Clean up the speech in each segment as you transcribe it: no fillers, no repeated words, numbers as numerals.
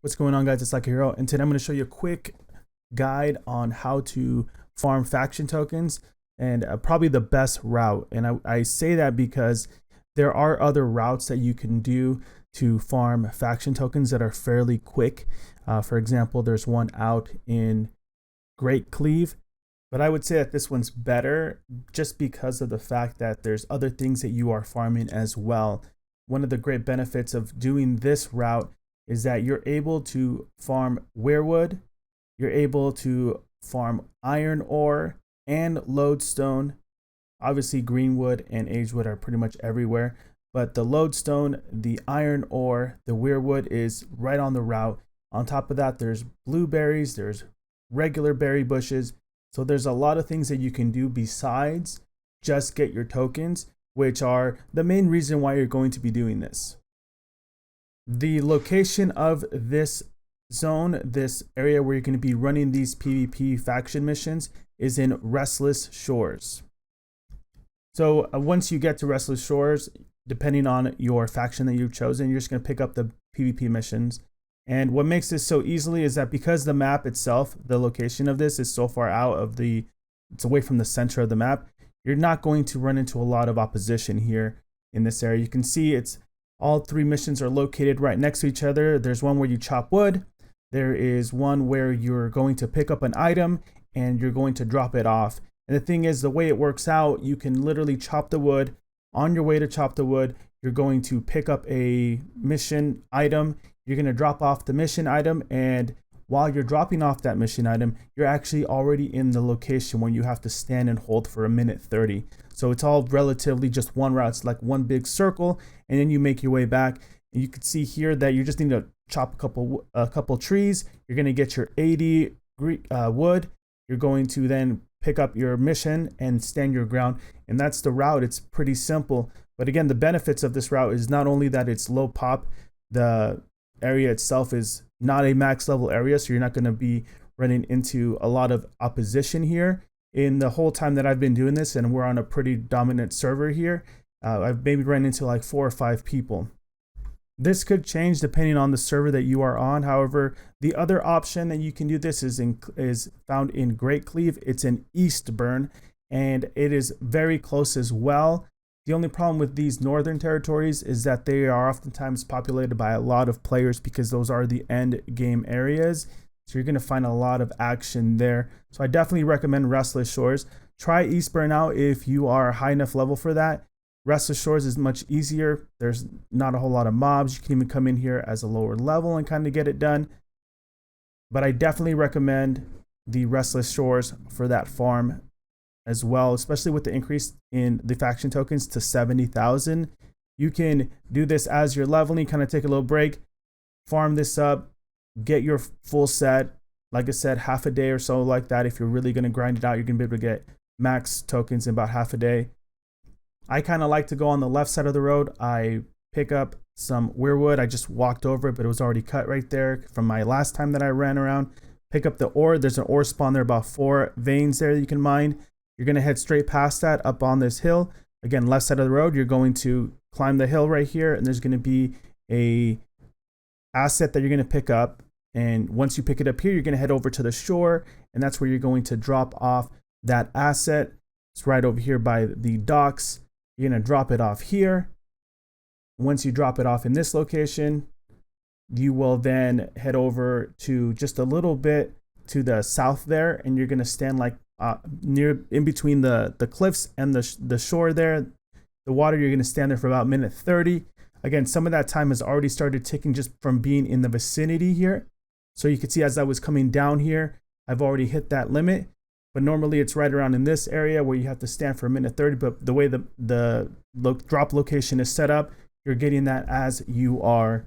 What's going on, guys? It's Lucky Hero, and today I'm going to show you a quick guide on how to farm faction tokens and probably the best route. And I say that because there are other routes that you can do to farm faction tokens that are fairly quick. For example, there's one out in Great Cleave, but I would say that this one's better just because of the fact that there's other things that you are farming as well. One of the great benefits of doing this route is that you're able to farm weirwood, you're able to farm iron ore and lodestone. Obviously greenwood and agewood are pretty much everywhere, but the lodestone, the iron ore, the weirwood is right on the route. On top of that, there's blueberries, there's regular berry bushes. So there's a lot of things that you can do besides just get your tokens, which are the main reason why you're going to be doing this. The location of this zone, this area where you're going to be running these PvP faction missions, is in Restless Shores. So once you get to Restless Shores, depending on your faction that you've chosen, you're just going to pick up the PvP missions. And what makes this so easily is that because the map itself, the location of this is so far out of it's away from the center of the map, you're not going to run into a lot of opposition here in this area. You can see all three missions are located right next to each other. There's one where you chop wood. There is one where you're going to pick up an item and you're going to drop it off. And the thing is, the way it works out, you can literally chop the wood. On your way to chop the wood, you're going to pick up a mission item. You're going to drop off the mission item, and while you're dropping off that mission item, you're actually already in the location where you have to stand and hold for 1:30. So it's all relatively just one route. It's like one big circle, and then you make your way back. And you can see here that you just need to chop a couple trees. You're going to get your 80 wood. You're going to then pick up your mission and stand your ground, and that's the route. It's pretty simple. But again, the benefits of this route is not only that it's low pop, the area itself is not a max level area, so you're not going to be running into a lot of opposition here. In the whole time that I've been doing this, and we're on a pretty dominant server here, I've maybe run into like 4 or 5 people. This could change depending on the server that you are on. However, the other option that you can do this is found in Great Cleave. It's in Eastburn, and it is very close as well. The only problem with these northern territories is that they are oftentimes populated by a lot of players because those are the end game areas. So you're going to find a lot of action there. So I definitely recommend Restless Shores. Try Eastburn out if you are high enough level for that. Restless Shores is much easier. There's not a whole lot of mobs. You can even come in here as a lower level and kind of get it done. But I definitely recommend the Restless Shores for that farm as well, especially with the increase in the faction tokens to 70,000. You can do this as you're leveling, kind of take a little break, farm this up, get your full set. Like I said, half a day or so like that. If you're really going to grind it out, you're going to be able to get max tokens in about half a day. I kind of like to go on the left side of the road. I pick up some weirwood. I just walked over it, but it was already cut right there from my last time that I ran around. Pick up the ore. There's an ore spawn there, about 4 veins there that you can mine. You're going to head straight past that up on this hill. Again, left side of the road, you're going to climb the hill right here, and there's going to be a asset that you're going to pick up. And once you pick it up here, you're going to head over to the shore, and that's where you're going to drop off that asset. It's right over here by the docks. You're going to drop it off here. Once you drop it off in this location, you will then head over to just a little bit to the south there, and you're going to stand like near in between the cliffs and the shore there. The water, you're going to stand there for about 1:30. Again, some of that time has already started ticking just from being in the vicinity here. So you can see as I was coming down here, I've already hit that limit. But normally it's right around in this area where you have to stand for 1:30. But the way the drop location is set up, you're getting that as you are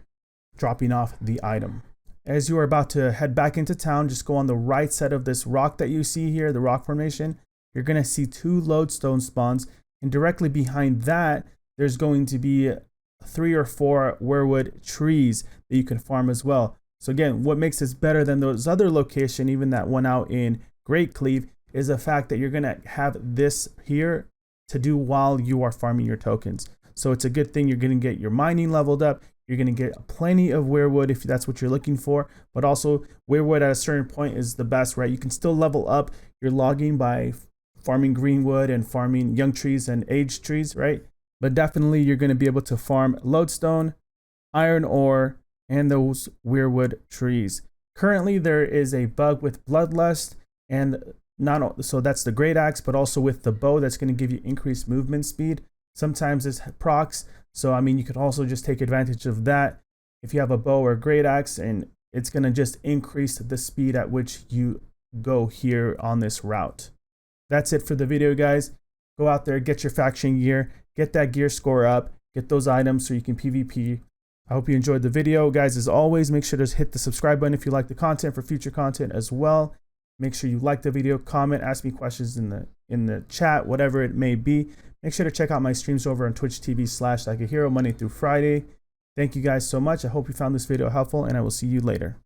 dropping off the item. As you are about to head back into town, just go on the right side of this rock that you see here, the rock formation. You're going to see 2 lodestone spawns, and directly behind that, there's going to be 3 or 4 weirwood trees that you can farm as well. So again, what makes this better than those other locations, even that one out in Great Cleave, is the fact that you're going to have this here to do while you are farming your tokens. So it's a good thing. You're going to get your mining leveled up. You're going to get plenty of weirwood if that's what you're looking for, but also weirwood at a certain point is the best, right? You can still level up your logging by farming greenwood and farming young trees and aged trees, right? But definitely you're going to be able to farm lodestone, iron ore, and those weirwood trees. Currently there is a bug with bloodlust, and so that's the great axe, but also with the bow that's going to give you increased movement speed. Sometimes it's procs, so I mean you could also just take advantage of that if you have a bow or a great axe, and it's going to just increase the speed at which you go here on this route. That's it for the video, guys. Go out there, get your faction gear, get that gear score up, get those items so you can PvP. I hope you enjoyed the video, guys. As always, make sure to hit the subscribe button if you like the content for future content as well. Make sure you like the video, comment, ask me questions in the chat, whatever it may be. Make sure to check out my streams over on Twitch TV/LikeAHero Monday through Friday. Thank you guys so much. I hope you found this video helpful, and I will see you later.